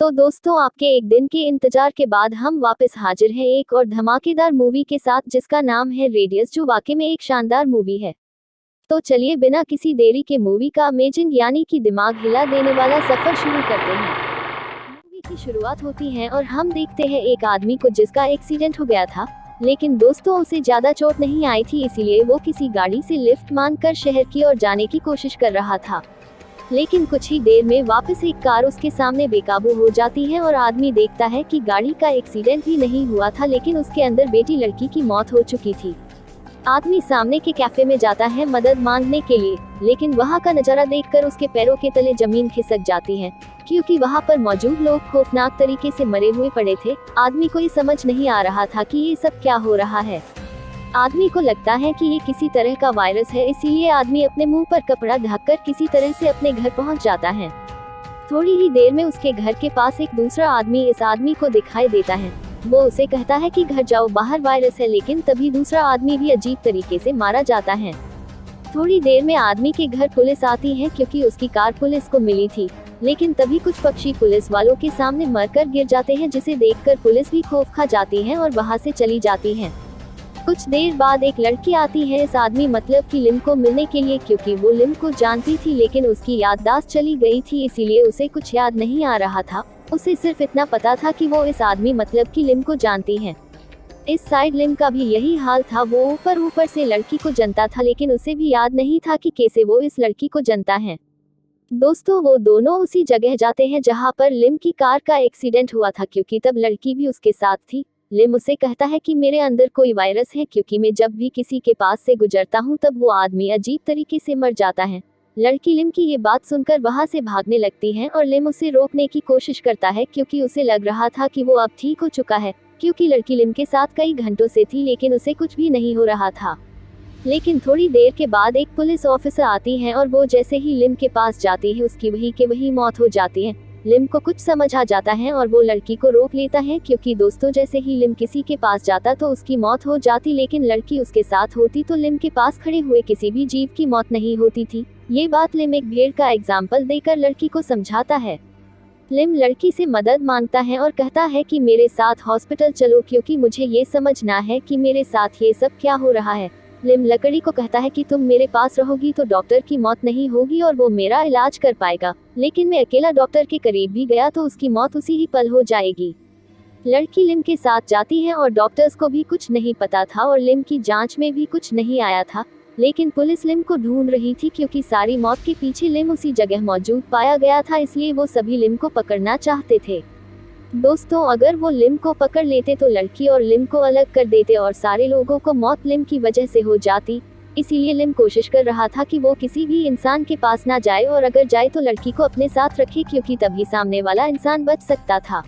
तो दोस्तों, आपके एक दिन के इंतजार के बाद हम वापस हाजिर हैं एक और धमाकेदार मूवी के साथ, जिसका नाम है रेडियस, जो वाकई में एक शानदार मूवी है। तो चलिए बिना किसी देरी के मूवी का अमेजिंग यानी कि दिमाग हिला देने वाला सफर शुरू करते हैं। मूवी की शुरुआत होती है और हम देखते हैं एक आदमी को जिसका एक्सीडेंट हो गया था, लेकिन दोस्तों उसे ज्यादा चोट नहीं आई थी, इसीलिए वो किसी गाड़ी से लिफ्ट मांगकर शहर की ओर जाने की कोशिश कर रहा था। लेकिन कुछ ही देर में वापस एक कार उसके सामने बेकाबू हो जाती है और आदमी देखता है कि गाड़ी का एक्सीडेंट ही नहीं हुआ था, लेकिन उसके अंदर बेटी लड़की की मौत हो चुकी थी। आदमी सामने के कैफे में जाता है मदद मांगने के लिए, लेकिन वहाँ का नजारा देखकर उसके पैरों के तले जमीन खिसक जाती है, क्योंकि वहाँ पर मौजूद लोग खौफनाक तरीके से मरे हुए पड़े थे। आदमी को ये समझ नहीं आ रहा था कि ये सब क्या हो रहा है। आदमी को लगता है कि ये किसी तरह का वायरस है, इसीलिए आदमी अपने मुंह पर कपड़ा ढककर किसी तरह से अपने घर पहुंच जाता है। थोड़ी ही देर में उसके घर के पास एक दूसरा आदमी इस आदमी को दिखाई देता है। वो उसे कहता है कि घर जाओ, बाहर वायरस है, लेकिन तभी दूसरा आदमी भी अजीब तरीके से मारा जाता है। थोड़ी देर में आदमी के घर पुलिस आती है, क्योंकि उसकी कार पुलिस को मिली थी, लेकिन तभी कुछ पक्षी पुलिस वालों के सामने मरकर गिर जाते हैं, जिसे देखकर पुलिस भी खौफ खा जाती है और वहां से चली जाती है। कुछ देर बाद एक लड़की आती है इस आदमी मतलब की लिम को मिलने के लिए, क्योंकि वो लिम को जानती थी, लेकिन उसकी याददाश्त चली गई थी, इसीलिए उसे कुछ याद नहीं आ रहा था। उसे सिर्फ इतना पता था कि वो इस आदमी मतलब की लिम को जानती है। इस साइड लिम का भी यही हाल था। वो ऊपर से लड़की को जानता था, लेकिन उसे भी याद नहीं था कि कैसे वो इस लड़की को जानता है। दोस्तों, वो दोनों उसी जगह जाते हैं जहाँ पर लिम की कार का एक्सीडेंट हुआ था, क्योंकि तब लड़की भी उसके साथ थी। लिम उसे कहता है कि मेरे अंदर कोई वायरस है, क्योंकि मैं जब भी किसी के पास से गुजरता हूँ तब वो आदमी अजीब तरीके से मर जाता है। लड़की लिम की ये बात सुनकर वहाँ से भागने लगती है और लिम उसे रोकने की कोशिश करता है, क्योंकि उसे लग रहा था कि वो अब ठीक हो चुका है, क्योंकि लड़की लिम के साथ कई घंटों से थी, लेकिन उसे कुछ भी नहीं हो रहा था। लेकिन थोड़ी देर के बाद एक पुलिस ऑफिसर आती है और वो जैसे ही लिम के पास जाती है, उसकी वही के वही मौत हो जाती है। लिम को कुछ समझ आ जाता है और वो लड़की को रोक लेता है, क्योंकि दोस्तों जैसे ही लिम किसी के पास जाता तो उसकी मौत हो जाती, लेकिन लड़की उसके साथ होती तो लिम के पास खड़े हुए किसी भी जीव की मौत नहीं होती थी। ये बात लिम एक भेड़ का एग्जाम्पल देकर लड़की को समझाता है। लिम लड़की से मदद मांगता है और कहता है कि मेरे साथ हॉस्पिटल चलो, क्योंकि मुझे ये समझना है कि मेरे साथ ये सब क्या हो रहा है। लिम लकड़ी को कहता है कि तुम मेरे पास रहोगी तो डॉक्टर की मौत नहीं होगी और वो मेरा इलाज कर पाएगा, लेकिन मैं अकेला डॉक्टर के करीब भी गया तो उसकी मौत उसी ही पल हो जाएगी। लड़की लिम के साथ जाती है और डॉक्टर्स को भी कुछ नहीं पता था और लिम की जांच में भी कुछ नहीं आया था, लेकिन पुलिस लिम को ढूंढ रही थी, क्योंकि सारी मौत के पीछे लिम उसी जगह मौजूद पाया गया था, इसलिए वो सभी लिम को पकड़ना चाहते थे। दोस्तों, अगर वो लिम को पकड़ लेते तो लड़की और लिम को अलग कर देते और सारे लोगों को मौत लिम की वजह से हो जाती। इसीलिए लिम कोशिश कर रहा था कि वो किसी भी इंसान के पास ना जाए, और अगर जाए तो लड़की को अपने साथ रखे, क्योंकि तभी सामने वाला इंसान बच सकता था।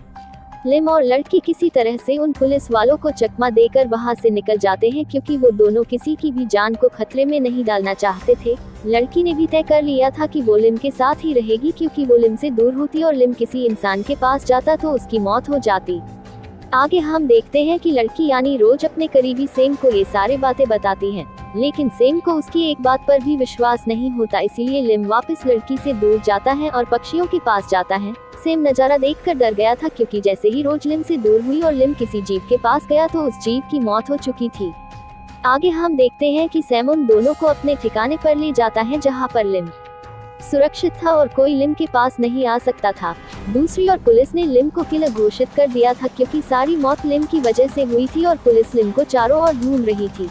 लिम और लड़की किसी तरह से उन पुलिस वालों को चकमा देकर वहां से निकल जाते हैं, क्योंकि वो दोनों किसी की भी जान को खतरे में नहीं डालना चाहते थे। लड़की ने भी तय कर लिया था कि वो लिम के साथ ही रहेगी, क्योंकि वो लिम से दूर होती और लिम किसी इंसान के पास जाता तो उसकी मौत हो जाती। आगे हम देखते हैं कि लड़की यानी रोज अपने करीबी सेम को ये सारी बातें बताती है, लेकिन सेम को उसकी एक बात पर भी विश्वास नहीं होता, इसीलिए लिम वापस लड़की से दूर जाता है और पक्षियों के पास जाता है। सेम नजारा देखकर डर गया था, क्योंकि जैसे ही रोज लिम से दूर हुई और लिम किसी जीव के पास गया तो उस जीव की मौत हो चुकी थी। आगे हम देखते हैं कि सैम उन दोनों को अपने ठिकाने पर ले जाता है, जहां पर लिम सुरक्षित था और कोई लिम के पास नहीं आ सकता था। दूसरी ओर पुलिस ने लिम को किलर घोषित कर दिया था, क्योंकि सारी मौत लिम की वजह से हुई थी और पुलिस लिम को चारों ओर ढूंढ रही थी।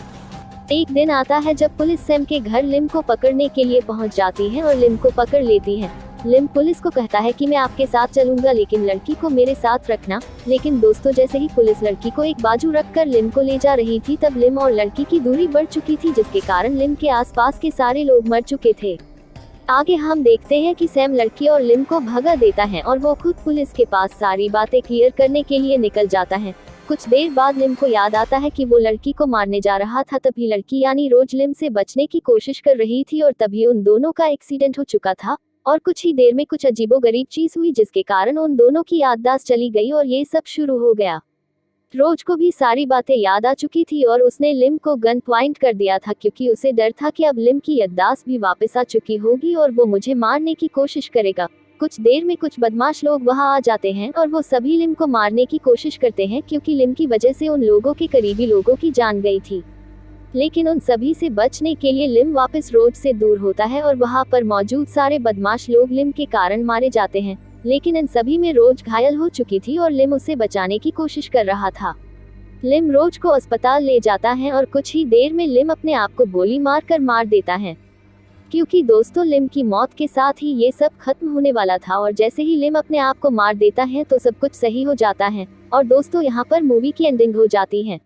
एक दिन आता है जब पुलिस सैम के घर लिम को पकड़ने के लिए पहुंच जाती है और लिम को पकड़ लेती है। लिम पुलिस को कहता है कि मैं आपके साथ चलूंगा, लेकिन लड़की को मेरे साथ रखना। लेकिन दोस्तों, जैसे ही पुलिस लड़की को एक बाजू रखकर लिम को ले जा रही थी, तब लिम और लड़की की दूरी बढ़ चुकी थी, जिसके कारण लिम के आसपास के सारे लोग मर चुके थे। आगे हम देखते हैं कि सैम लड़की और लिम को भगा देता है और वो खुद पुलिस के पास सारी बातें क्लियर करने के लिए निकल जाता है। कुछ देर बाद लिम को याद आता है कि वो लड़की को मारने जा रहा था, तभी लड़की यानी रोज लिम से बचने की कोशिश कर रही थी और तभी उन दोनों का एक्सीडेंट हो चुका था और कुछ ही देर में कुछ अजीबोगरीब चीज हुई, जिसके कारण उन दोनों की याददाश्त चली गई और ये सब शुरू हो गया। रोज को भी सारी बातें याद आ चुकी थी और उसने लिम को गन पॉइंट कर दिया था, क्योंकि उसे डर था कि अब लिम की याददाश्त भी वापस आ चुकी होगी और वो मुझे मारने की कोशिश करेगा। कुछ देर में कुछ बदमाश लोग वहां आ जाते हैं और वो सभी लिम को मारने की कोशिश करते हैं, क्योंकि लिम की वजह से उन लोगों के करीबी लोगों की जान गई थी। लेकिन उन सभी से बचने के लिए लिम वापस रोड से दूर होता है और वहां पर मौजूद सारे बदमाश लोग लिम के कारण मारे जाते हैं। लेकिन इन सभी में रोज घायल हो चुकी थी और लिम उसे बचाने की कोशिश कर रहा था। लिम रोज को अस्पताल ले जाता है और कुछ ही देर में लिम अपने आप को गोली मारकर मार देता है। क्योंकि दोस्तों लिम की मौत के साथ ही ये सब खत्म होने वाला था और जैसे ही लिम अपने आप को मार देता है तो सब कुछ सही हो जाता है। और दोस्तों यहाँ पर मूवी की एंडिंग हो जाती है।